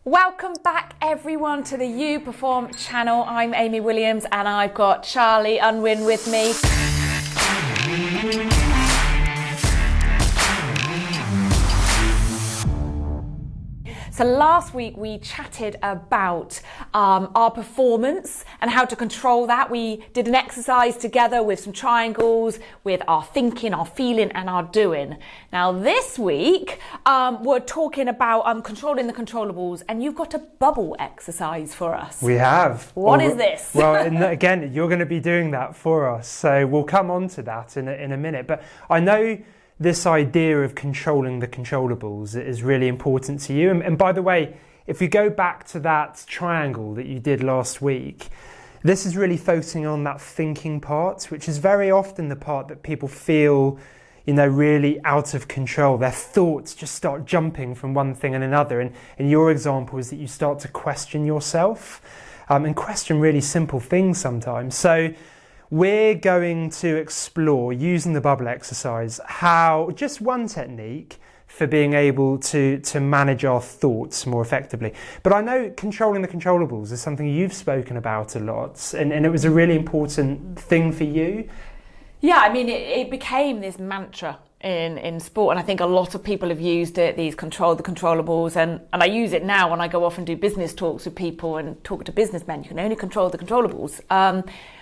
Welcome back everyone to the You Perform channel. I'm Amy Williams and I've got Charlie Unwin with me. So last week we chatted about our performance and how to control that. We did an exercise together with some triangles with our thinking, our feeling and our doing. Now this week we're talking about controlling the controllables, and you've got a bubble exercise for us. We have. What is this? Well, and again, you're going to be doing that for us. So we'll come on to that in a minute. But I know this idea of controlling the controllables is really important to you. And by the way, if you go back to that triangle that you did last week, this is really focusing on that thinking part, which is very often the part that people feel, really out of control. Their thoughts just start jumping from one thing and another. And your example is that you start to question yourself and question really simple things sometimes. So we're going to explore, using the bubble exercise, how just one technique for being able to manage our thoughts more effectively. But I know controlling the controllables is something you've spoken about a lot, and it was a really important thing for you. Yeah, I mean, it became this mantra in sport, and I think a lot of people have used it, these control the controllables, and I use it now when I go off and do business talks with people and talk to businessmen. You can only control the controllables.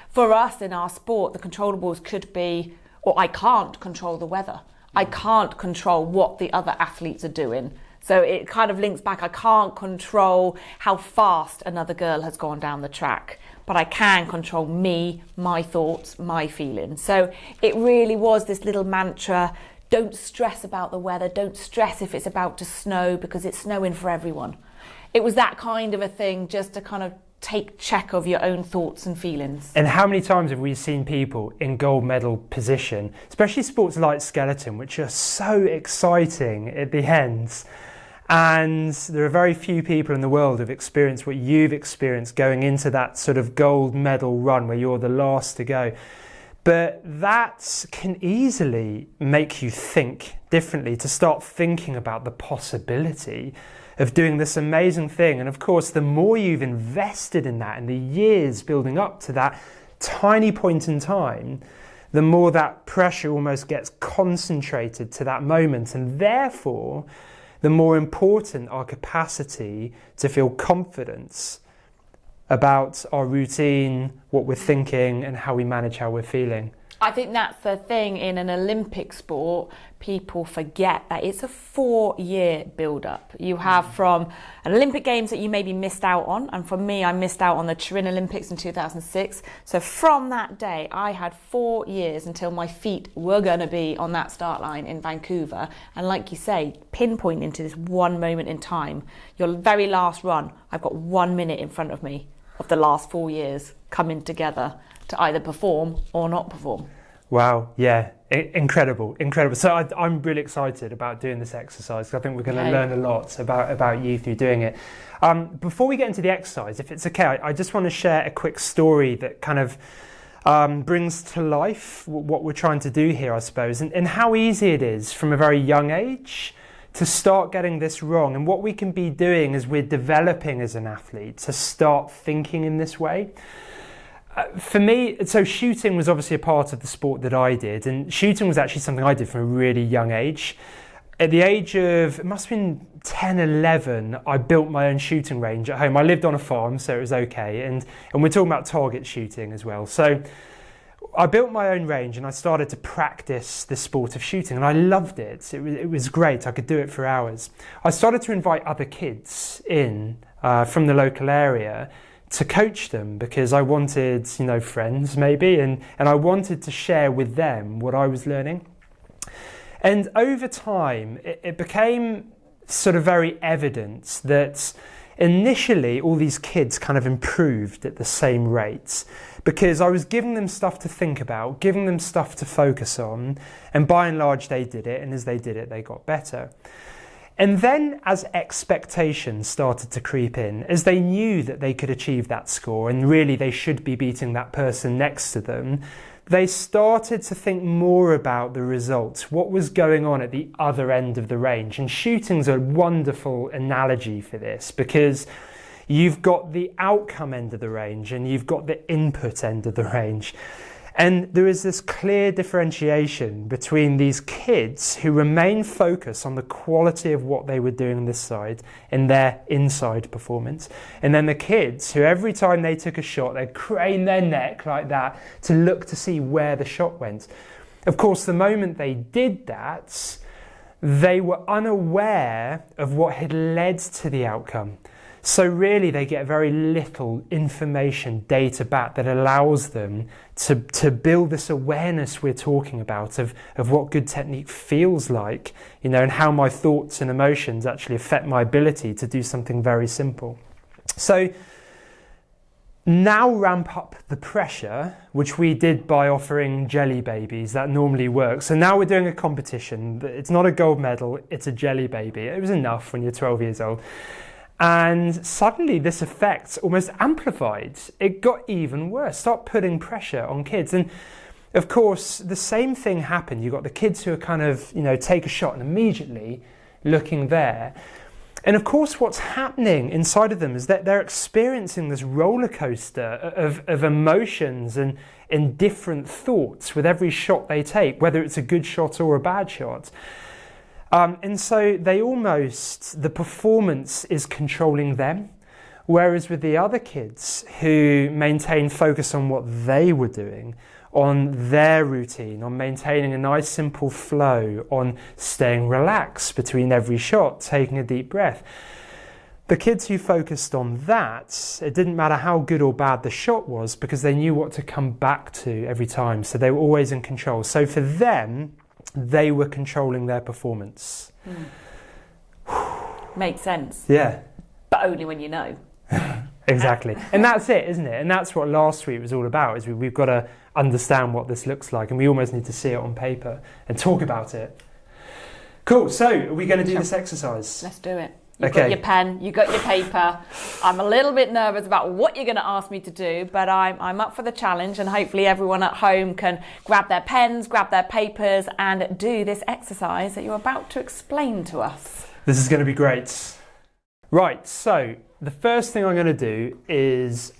For us in our sport, the controllables could be, I can't control the weather. I can't control what the other athletes are doing. So it kind of links back. I can't control how fast another girl has gone down the track, but I can control me, my thoughts, my feelings. So it really was this little mantra: don't stress about the weather. Don't stress if it's about to snow, because it's snowing for everyone. It was that kind of a thing, just to kind of take check of your own thoughts and feelings. And how many times have we seen people in gold medal position, especially sports like skeleton, which are so exciting at the ends, and there are very few people in the world who've experienced what you've experienced going into that sort of gold medal run where you're the last to go. But that can easily make you think differently, to start thinking about the possibility of doing this amazing thing. And of course, the more you've invested in that and the years building up to that tiny point in time, the more that pressure almost gets concentrated to that moment. And therefore, the more important our capacity to feel confidence about our routine, what we're thinking, and how we manage how we're feeling. I think that's the thing in an Olympic sport. People forget that it's a 4-year build-up. You have from an Olympic Games that you maybe missed out on, and for me, I missed out on the Turin Olympics in 2006. So from that day, I had 4 years until my feet were going to be on that start line in Vancouver. And like you say, pinpoint into this one moment in time, your very last run, I've got 1 minute in front of me of the last 4 years coming together to either perform or not perform. Wow, yeah, incredible. So I'm really excited about doing this exercise, because I think we're going to learn a lot about you through doing it. Before we get into the exercise, if it's okay, I just want to share a quick story that kind of brings to life what we're trying to do here, I suppose, and how easy it is from a very young age to start getting this wrong, and what we can be doing as we're developing as an athlete to start thinking in this way. For me, so shooting was obviously a part of the sport that I did, and shooting was actually something I did from a really young age. At the age of, it must have been 10, 11, I built my own shooting range at home. I lived on a farm, so it was okay, and we're talking about target shooting as well. So I built my own range and I started to practice the sport of shooting, and I loved it. It was great. I could do it for hours. I started to invite other kids in from the local area to coach them, because I wanted, friends maybe, and I wanted to share with them what I was learning. And over time, it became sort of very evident that initially all these kids kind of improved at the same rates, because I was giving them stuff to think about, giving them stuff to focus on, and by and large they did it, and as they did it, they got better. And then as expectations started to creep in, as they knew that they could achieve that score and really they should be beating that person next to them, they started to think more about the results, what was going on at the other end of the range. And shooting's a wonderful analogy for this, because you've got the outcome end of the range and you've got the input end of the range. And there is this clear differentiation between these kids who remain focused on the quality of what they were doing on this side in their inside performance, and then the kids who every time they took a shot, they'd crane their neck like that to look to see where the shot went. Of course, the moment they did that, they were unaware of what had led to the outcome. So really they get very little information, data back that allows them to build this awareness we're talking about of what good technique feels like, you know, and how my thoughts and emotions actually affect my ability to do something very simple. So now ramp up the pressure, which we did by offering jelly babies. That normally works. So now we're doing a competition. It's not a gold medal, it's a jelly baby. It was enough when you're 12 years old. And suddenly this effect almost amplified. It got even worse. Start putting pressure on kids. And of course, the same thing happened. You've got the kids who are kind of, you know, take a shot and immediately looking there. And of course, what's happening inside of them is that they're experiencing this roller coaster of emotions and different thoughts with every shot they take, whether it's a good shot or a bad shot. And so the performance is controlling them, whereas with the other kids who maintain focus on what they were doing, on their routine, on maintaining a nice simple flow, on staying relaxed between every shot, taking a deep breath. The kids who focused on that, it didn't matter how good or bad the shot was, because they knew what to come back to every time, so they were always in control. So for them, they were controlling their performance. Makes sense. Yeah. But only when you know. Exactly. And that's it, isn't it? And that's what last week was all about, is we've got to understand what this looks like, and we almost need to see it on paper and talk about it. Cool. So are we going to do this exercise? Let's do it. You've got your pen, you've got your paper. I'm a little bit nervous about what you're going to ask me to do, but I'm up for the challenge, and hopefully everyone at home can grab their pens, grab their papers, and do this exercise that you're about to explain to us. This is going to be great. Right, so the first thing I'm going to do is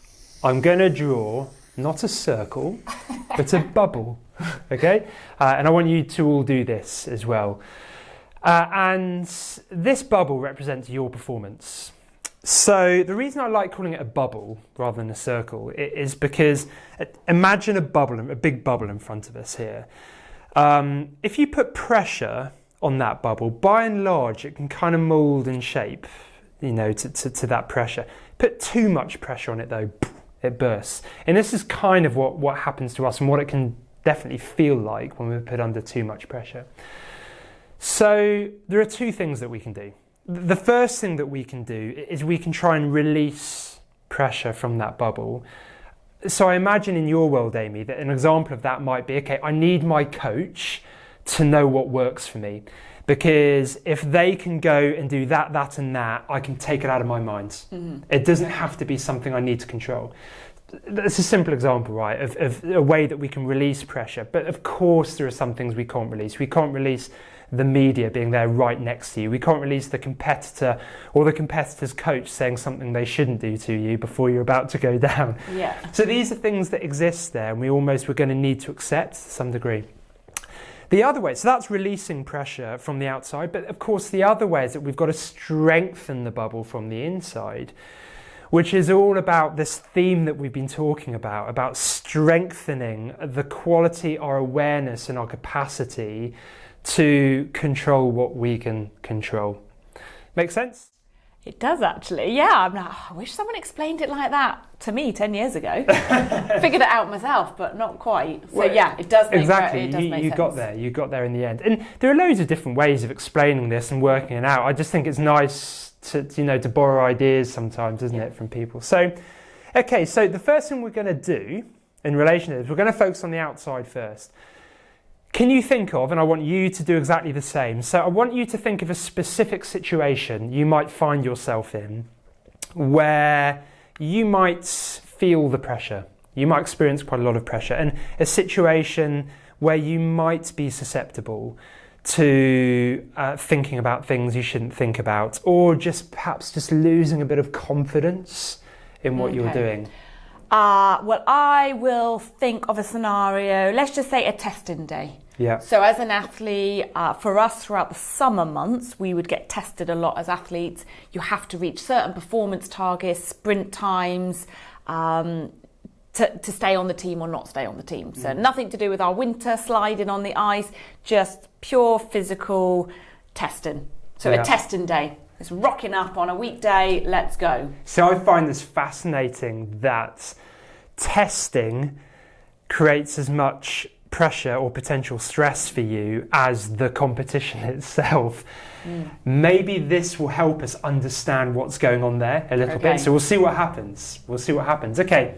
I'm going to draw not a circle, but a bubble, okay? And I want you to all do this as well. And this bubble represents your performance. So the reason I like calling it a bubble rather than a circle is because imagine a bubble, a big bubble in front of us here. If you put pressure on that bubble, by and large, it can kind of mold and shape, you know, to that pressure. Put too much pressure on it though, it bursts. And this is kind of what happens to us and what it can definitely feel like when we're put under too much pressure. So there are two things that we can do. The first thing that we can do is we can try and release pressure from that bubble. So I imagine in your world, Amy, that an example of that might be, okay, I need my coach to know what works for me, because if they can go and do that, that and that, I can take it out of my mind. Mm-hmm. It doesn't have to be something I need to control. That's a simple example, right, of a way that we can release pressure. But of course there are some things we can't release. We can't release the media being there right next to you. We can't release the competitor or the competitor's coach saying something they shouldn't do to you before you're about to go down. Yeah. So these are things that exist there, and we're going to need to accept to some degree. The other way, so that's releasing pressure from the outside, but of course the other way is that we've got to strengthen the bubble from the inside, which is all about this theme that we've been talking about strengthening the quality, our awareness and our capacity to control what we can control. Make sense? It does actually, yeah. I'm like, I wish someone explained it like that to me 10 years ago. Figured it out myself, but not quite. So well, yeah, it does make exactly. It does make sense. You got there in the end. And there are loads of different ways of explaining this and working it out. I just think it's nice to borrow ideas sometimes, isn't it, from people. So, okay, so the first thing we're going to do in relation to this, we're going to focus on the outside first. Can you think of, and I want you to do exactly the same, so I want you to think of a specific situation you might find yourself in where you might feel the pressure. You might experience quite a lot of pressure, and a situation where you might be susceptible to thinking about things you shouldn't think about, or just perhaps just losing a bit of confidence in what you're doing. Well, I will think of a scenario, let's just say a testing day. Yeah. So as an athlete, for us throughout the summer months, we would get tested a lot as athletes. You have to reach certain performance targets, sprint times, to stay on the team or not stay on the team. So nothing to do with our winter sliding on the ice, just pure physical testing. So a testing day. It's rocking up on a weekday, let's go. So I find this fascinating that testing creates as much pressure or potential stress for you as the competition itself. Maybe this will help us understand what's going on there a little bit. So we'll see what happens. Okay.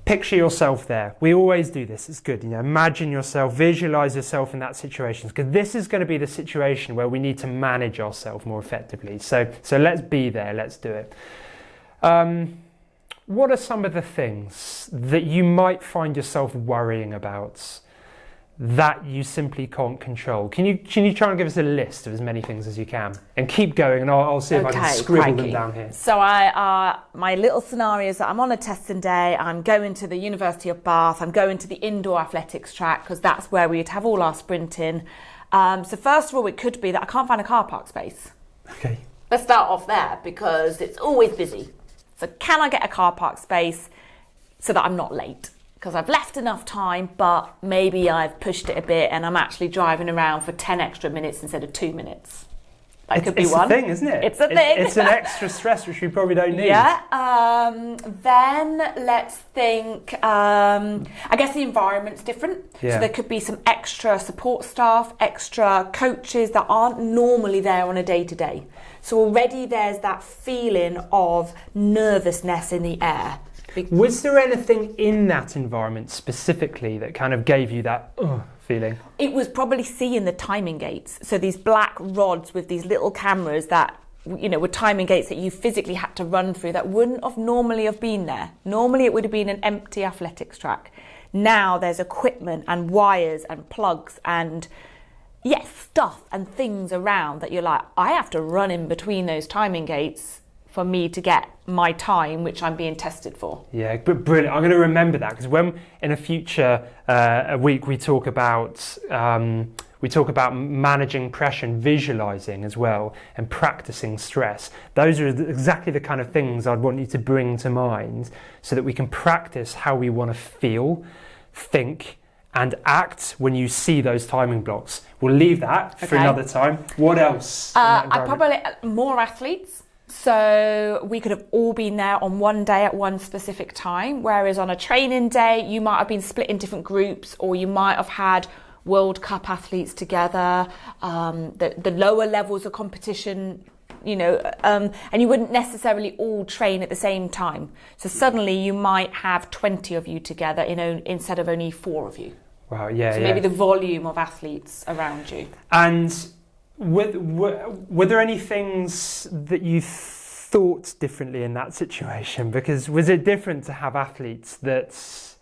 Picture yourself there. We always do this. It's good. Imagine yourself, visualize yourself in that situation, because this is going to be the situation where we need to manage ourselves more effectively. So let's be there. Let's do it. What are some of the things that you might find yourself worrying about that you simply can't control? Can you try and give us a list of as many things as you can, and keep going, and I'll see if I can scribble them down here. So my little scenario is that I'm on a testing day, I'm going to the University of Bath, I'm going to the indoor athletics track, because that's where we'd have all our sprinting. So first of all, it could be that I can't find a car park space. Okay. Let's start off there, because it's always busy. So can I get a car park space so that I'm not late? Because I've left enough time, but maybe I've pushed it a bit and I'm actually driving around for 10 extra minutes instead of 2 minutes. That could be one. It's a thing, isn't it? It's a thing. It's an extra stress which we probably don't need. Yeah. Then let's think, I guess the environment's different. Yeah. So there could be some extra support staff, extra coaches that aren't normally there on a day-to-day. So already there's that feeling of nervousness in the air. Was there anything in that environment specifically that kind of gave you that feeling? It was probably seeing the timing gates. So these black rods with these little cameras that, were timing gates that you physically had to run through that wouldn't have normally have been there. Normally it would have been an empty athletics track. Now there's equipment and wires and plugs and stuff and things around that you're like, I have to run in between those timing gates for me to get my time, which I'm being tested for. Yeah, but brilliant. I'm going to remember that, because when in a future week we talk about managing pressure and visualizing as well, and practicing stress. Those are exactly the kind of things I'd want you to bring to mind, so that we can practice how we want to feel, think, and act when you see those timing blocks. We'll leave that for another time. What else? I probably more athletes. So we could have all been there on one day at one specific time, whereas on a training day, you might have been split in different groups, or you might have had World Cup athletes together, the lower levels of competition, and you wouldn't necessarily all train at the same time. So suddenly you might have 20 of you together instead of only 4 of you. Wow, yeah. So maybe the volume of athletes around you. And were there any things that you thought differently in that situation? Because was it different to have athletes that's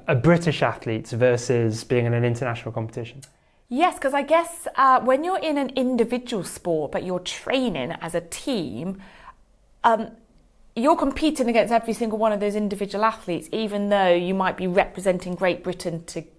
a British athletes versus being in an international competition? Yes, because I guess when you're in an individual sport but you're training as a team, you're competing against every single one of those individual athletes, even though you might be representing Great Britain together.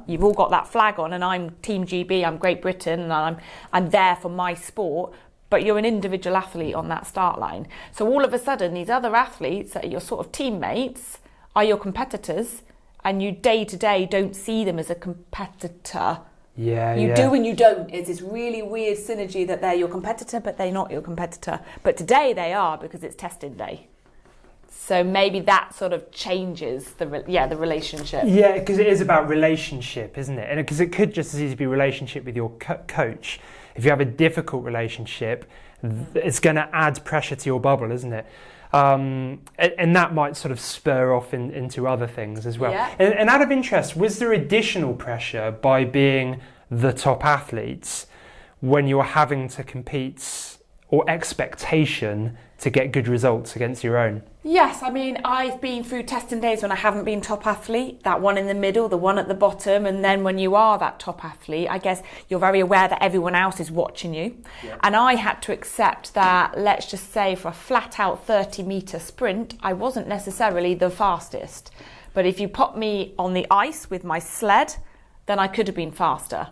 You've all got that flag on, and I'm Team GB, I'm Great Britain, and I'm there for my sport, but you're an individual athlete on that start line. So all of a sudden, these other athletes that are your sort of teammates are your competitors, and you day to day don't see them as a competitor. You do and you don't. It's this really weird synergy that they're your competitor, but they're not your competitor. But today they are, because it's testing day. So maybe that sort of changes the relationship. Yeah, because it is about relationship, isn't it? And because it could just as easily be relationship with your coach. If you have a difficult relationship, it's going to add pressure to your bubble, isn't it? And that might sort of spur off into other things as well. Yeah. And out of interest, was there additional pressure by being the top athletes when you're having to compete or expectation to get good results against your own? Yes, I mean, I've been through testing days when I haven't been top athlete, that one in the middle, the one at the bottom, and then when you are that top athlete, I guess you're very aware that everyone else is watching you. Yeah. And I had to accept that, let's just say for a flat out 30-metre sprint, I wasn't necessarily the fastest. But if you put me on the ice with my sled, then I could have been faster.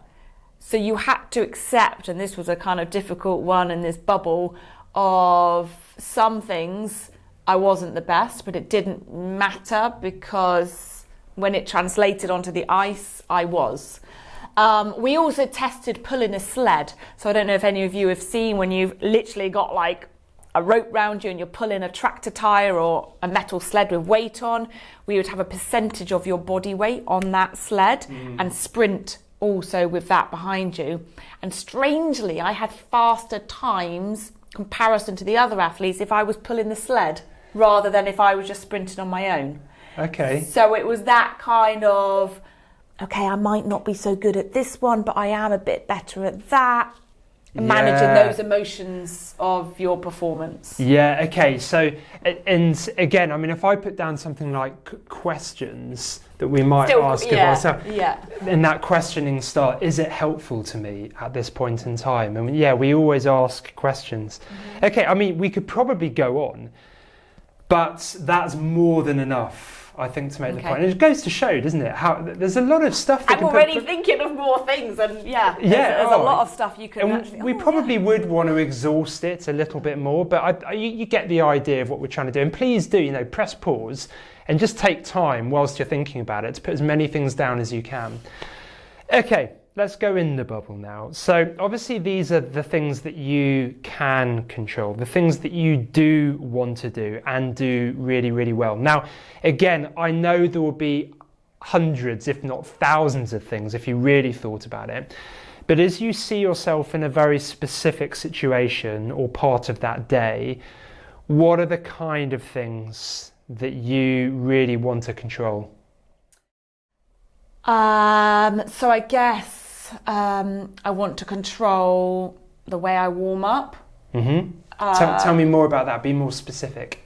So you had to accept, and this was a kind of difficult one in this bubble, of some things I wasn't the best, but it didn't matter because when it translated onto the ice, I was. We also tested pulling a sled. So I don't know if any of you have seen when you've literally got like a rope round you and you're pulling a tractor tire or a metal sled with weight on. We would have a percentage of your body weight on that sled and sprint also with that behind you. And strangely, I had faster times comparison to the other athletes if I was pulling the sled rather than if I was just sprinting on my own. Okay. So it was that kind of, okay, I might not be so good at this one, but I am a bit better at that. Managing those emotions of your performance. Yeah, okay. So, and again, I mean, if I put down something like questions that we might ask of ourselves, in that questioning style, is it helpful to me at this point in time? And yeah, we always ask questions. Mm-hmm. Okay, I mean, we could probably go on, but that's more than enough, I think, to make the point. And it goes to show, doesn't it, how there's a lot of stuff that I'm already thinking of more things, and there's a lot of stuff you can actually... We probably would want to exhaust it a little bit more, but you get the idea of what we're trying to do. And please do, press pause and just take time whilst you're thinking about it to put as many things down as you can. Okay, let's go in the bubble now. So obviously these are the things that you can control, the things that you do want to do and do really, really well. Now, again, I know there will be hundreds, if not thousands of things if you really thought about it. But as you see yourself in a very specific situation or part of that day, what are the kind of things that you really want to control? So I guess I want to control the way I warm up. Mm-hmm. Tell me more about that. Be more specific.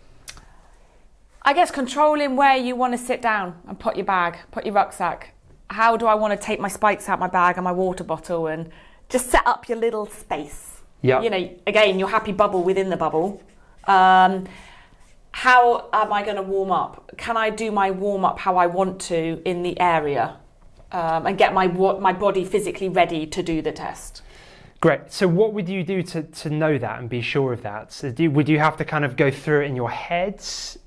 I guess controlling where you want to sit down and put your bag, put your rucksack. How do I want to take my spikes out my bag and my water bottle and just set up your little space? Yeah. Again, your happy bubble within the bubble. How am I going to warm up? Can I do my warm up how I want to in the area? And get my body physically ready to do the test. Great. So what would you do to know that and be sure of that? So would you have to kind of go through it in your head,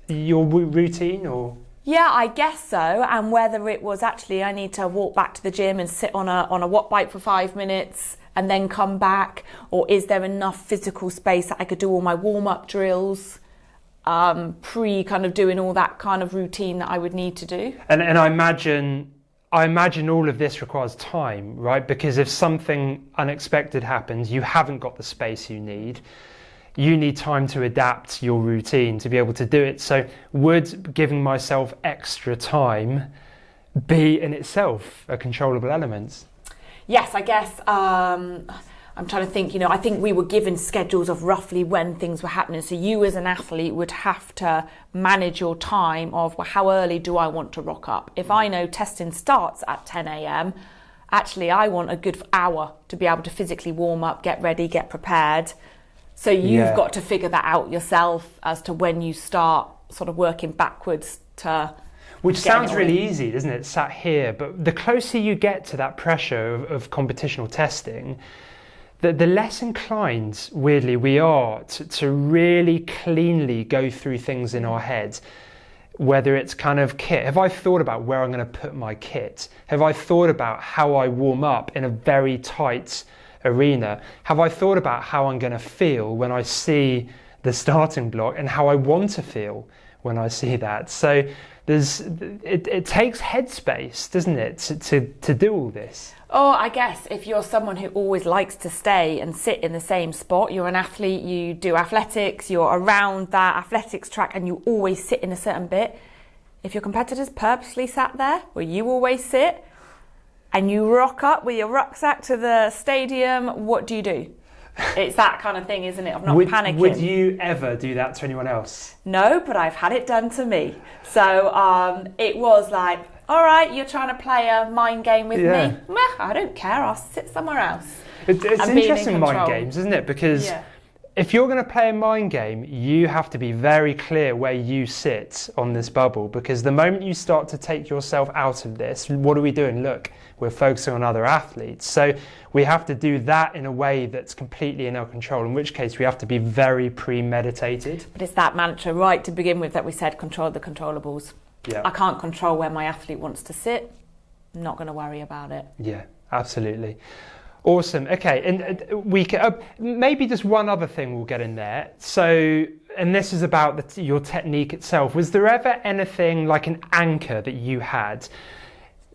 your routine, or? Yeah, I guess so. And whether it was actually I need to walk back to the gym and sit on a watt bike for 5 minutes and then come back, or is there enough physical space that I could do all my warm-up drills pre kind of doing all that kind of routine that I would need to do? And I imagine all of this requires time, right? Because if something unexpected happens, you haven't got the space you need. You need time to adapt your routine to be able to do it. So would giving myself extra time be in itself a controllable element? Yes, I guess I'm trying to think, I think we were given schedules of roughly when things were happening. So you as an athlete would have to manage your time of, well, how early do I want to rock up? If I know testing starts at 10 a.m, actually I want a good hour to be able to physically warm up, get ready, get prepared. So you've got to figure that out yourself as to when you start sort of working backwards to... Which sounds really easy, doesn't it, sat here? But the closer you get to that pressure of competitional testing, the less inclined, weirdly, we are to really cleanly go through things in our heads, whether it's kind of kit. Have I thought about where I'm going to put my kit? Have I thought about how I warm up in a very tight arena? Have I thought about how I'm going to feel when I see the starting block and how I want to feel when I see that? So it takes headspace, doesn't it, to do all this? Oh, I guess if you're someone who always likes to stay and sit in the same spot, you're an athlete, you do athletics, you're around that athletics track and you always sit in a certain bit. If your competitors purposely sat there where you always sit and you rock up with your rucksack to the stadium, what do you do? It's that kind of thing, isn't it? Of not panicking. Would you ever do that to anyone else? No, but I've had it done to me. So it was like, all right, you're trying to play a mind game with me. Meh, I don't care. I'll sit somewhere else. It's interesting mind games, isn't it? Because if you're going to play a mind game, you have to be very clear where you sit on this bubble, because the moment you start to take yourself out of this, what are we doing? Look, we're focusing on other athletes. So we have to do that in a way that's completely in our control, in which case we have to be very premeditated. But it's that mantra right to begin with that we said, control the controllables. Yeah. I can't control where my athlete wants to sit. I'm not going to worry about it. Yeah, absolutely. Awesome. Okay, and we can, maybe just one other thing we'll get in there. So, and this is about your technique itself. Was there ever anything like an anchor that you had,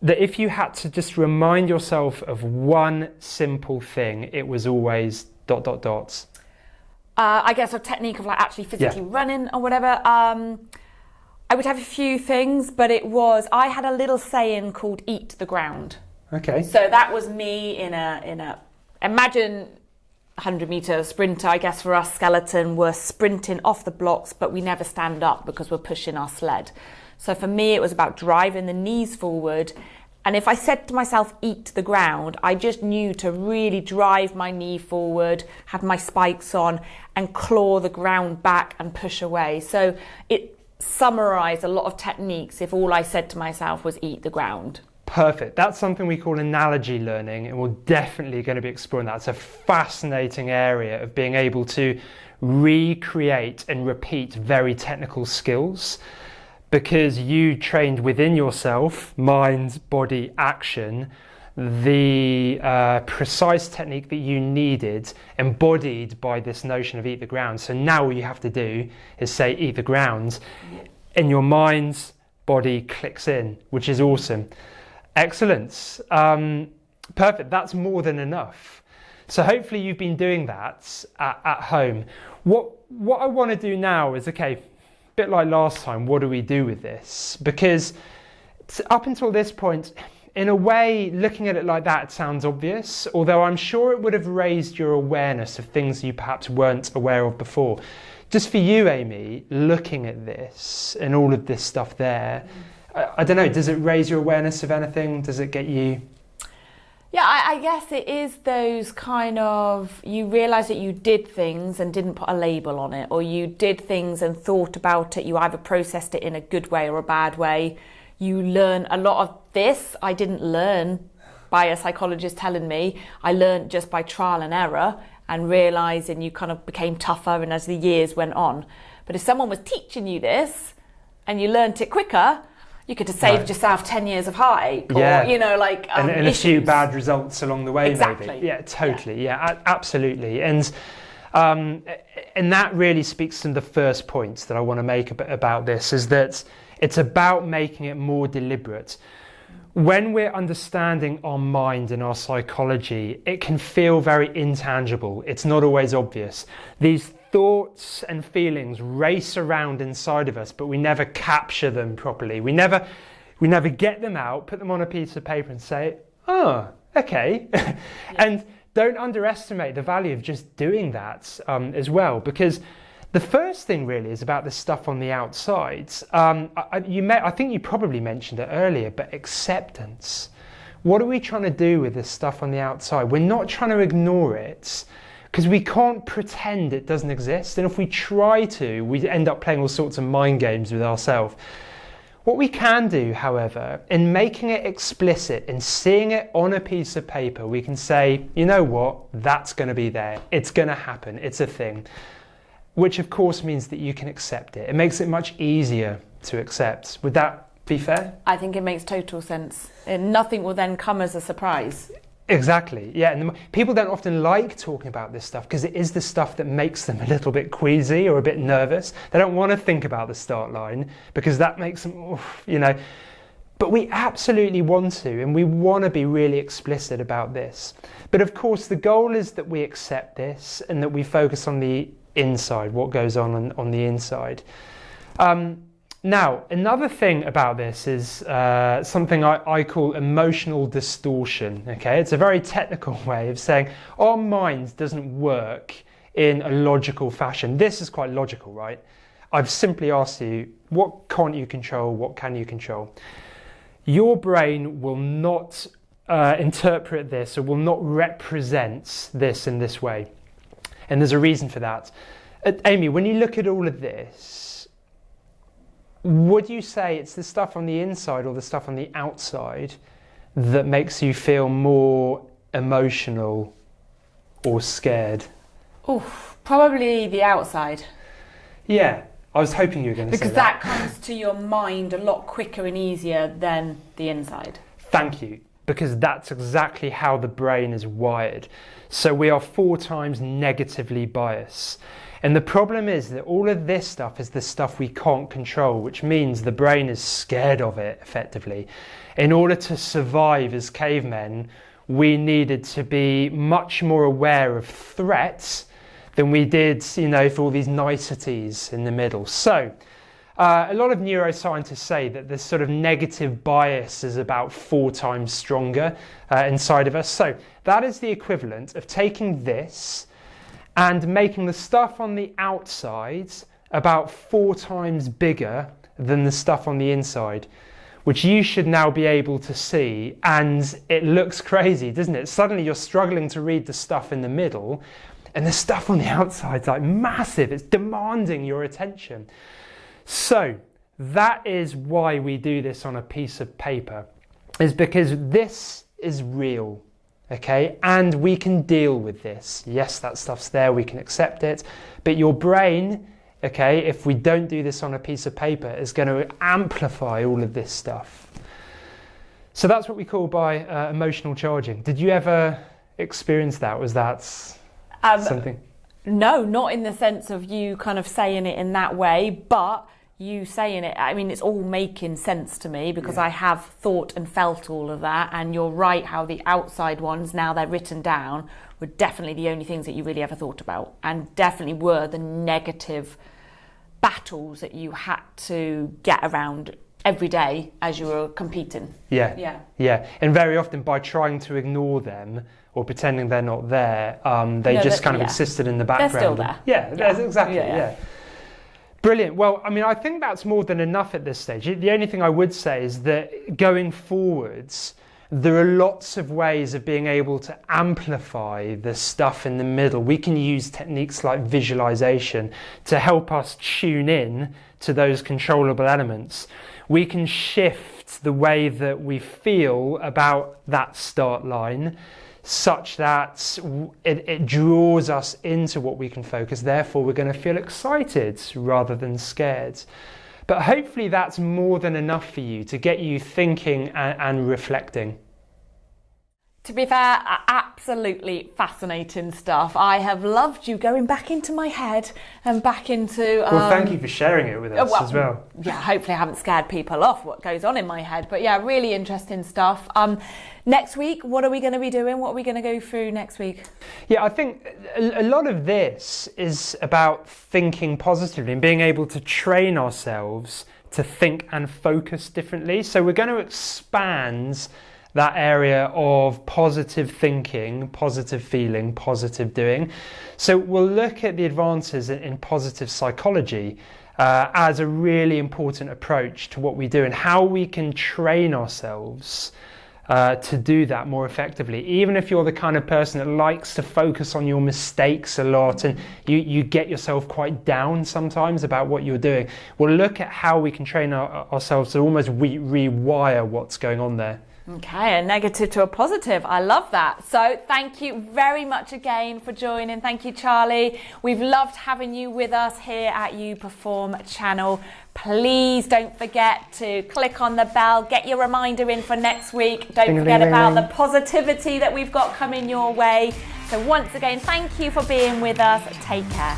that if you had to just remind yourself of one simple thing, it was always ... I guess a technique of like actually physically running or whatever. I would have a few things, but I had a little saying called "eat the ground." Okay. So that was me in a imagine 100-meter sprinter. I guess for us, skeleton, we're sprinting off the blocks, but we never stand up because we're pushing our sled. So for me, it was about driving the knees forward. And if I said to myself, eat the ground, I just knew to really drive my knee forward, had my spikes on, and claw the ground back and push away. So it summarised a lot of techniques if all I said to myself was eat the ground. Perfect. That's something we call analogy learning, and we're definitely going to be exploring that. It's a fascinating area of being able to recreate and repeat very technical skills, because you trained within yourself, mind, body, action, the precise technique that you needed, embodied by this notion of eat the ground. So now all you have to do is say eat the ground, and your mind's body clicks in, which is awesome. Excellent. Perfect. That's more than enough. So hopefully you've been doing that at home. What I want to do now is, okay, a bit like last time, what do we do with this? Because up until this point, in a way, looking at it like that, it sounds obvious, although I'm sure it would have raised your awareness of things you perhaps weren't aware of before. Just for you, Amy, looking at this and all of this stuff there, I don't know, does it raise your awareness of anything? Does it get you? Yeah, I guess it is those kind of, you realise that you did things and didn't put a label on it, or you did things and thought about it, you either processed it in a good way or a bad way. You learn a lot of this. I didn't learn by a psychologist telling me, I learned just by trial and error and realising you kind of became tougher and as the years went on. But if someone was teaching you this and you learnt it quicker, you could have saved yourself 10 years of heartache, or, and a few bad results along the way, exactly. Maybe. Yeah, totally. Yeah, absolutely. And that really speaks to the first point that I want to make about this, is that it's about making it more deliberate. When we're understanding our mind and our psychology, it can feel very intangible. It's not always obvious. These thoughts and feelings race around inside of us, but we never capture them properly. We never get them out, put them on a piece of paper and say, oh, okay. And don't underestimate the value of just doing that as well, because the first thing really is about the stuff on the outside. I think you probably mentioned it earlier, but acceptance. What are we trying to do with this stuff on the outside? We're not trying to ignore it, because we can't pretend it doesn't exist. And if we try to, we end up playing all sorts of mind games with ourselves. What we can do, however, in making it explicit and seeing it on a piece of paper, we can say, you know what, that's going to be there. It's going to happen. It's a thing. Which of course means that you can accept it. It makes it much easier to accept. Would that be fair? I think it makes total sense. And nothing will then come as a surprise. Exactly, yeah. And people don't often like talking about this stuff because it is the stuff that makes them a little bit queasy or a bit nervous. They don't want to think about the start line because that makes them, But we absolutely want to, and we want to be really explicit about this. But of course, the goal is that we accept this and that we focus on the inside, what goes on the inside. Now, another thing about this is something I call emotional distortion. Okay, it's a very technical way of saying our mind doesn't work in a logical fashion. This is quite logical, right? I've simply asked you, what can't you control? What can you control? Your brain will not interpret this or will not represent this in this way. And there's a reason for that. Amy, when you look at all of this, would you say it's the stuff on the inside or the stuff on the outside that makes you feel more emotional or scared? Oof, probably the outside. Yeah, I was hoping you were going to say that. Because that comes to your mind a lot quicker and easier than the inside. Thank you, because that's exactly how the brain is wired. So we are 4 times negatively biased. And the problem is that all of this stuff is the stuff we can't control, which means the brain is scared of it, effectively. In order to survive as cavemen, we needed to be much more aware of threats than we did, for all these niceties in the middle. So, a lot of neuroscientists say that this sort of negative bias is about 4 times stronger inside of us. So, that is the equivalent of taking this and making the stuff on the outside about 4 times bigger than the stuff on the inside, which you should now be able to see. And it looks crazy, doesn't it? Suddenly you're struggling to read the stuff in the middle, and the stuff on the outside is like massive. It's demanding your attention. So that is why we do this on a piece of paper, is because this is real. Okay, and we can deal with this. Yes, that stuff's there, we can accept it. But your brain, okay, if we don't do this on a piece of paper, is going to amplify all of this stuff. So that's what we call by emotional charging. Did you ever experience that? Was that something? No, not in the sense of you kind of saying it in that way, but you saying it, I mean, it's all making sense to me because I have thought and felt all of that. And you're right, how the outside ones, now they're written down, were definitely the only things that you really ever thought about, and definitely were the negative battles that you had to get around every day as you were competing. Yeah. And very often by trying to ignore them or pretending they're not there, they just kind of existed in the background. They're still there. Yeah. Brilliant. Well, I mean, I think that's more than enough at this stage. The only thing I would say is that going forwards, there are lots of ways of being able to amplify the stuff in the middle. We can use techniques like visualization to help us tune in to those controllable elements. We can shift the way that we feel about that start line such that it draws us into what we can focus. Therefore, we're going to feel excited rather than scared. But hopefully that's more than enough for you to get you thinking and reflecting. To be fair, absolutely fascinating stuff. I have loved you going back into my head and back into... well, thank you for sharing it with us as well. Yeah, hopefully I haven't scared people off what goes on in my head. But yeah, really interesting stuff. Next week, what are we going to be doing? What are we going to go through next week? Yeah, I think a lot of this is about thinking positively and being able to train ourselves to think and focus differently. So we're going to expand that area of positive thinking, positive feeling, positive doing. So we'll look at the advances in positive psychology as a really important approach to what we do and how we can train ourselves to do that more effectively. Even if you're the kind of person that likes to focus on your mistakes a lot and you get yourself quite down sometimes about what you're doing, we'll look at how we can train ourselves to almost rewire what's going on there. Okay, a negative to a positive. I love that. So thank you very much again for joining. Thank you, Charlie. We've loved having you with us here at You Perform channel. Please don't forget to click on the bell, get your reminder in for next week. Don't forget about the positivity that we've got coming your way. So once again, thank you for being with us. Take care.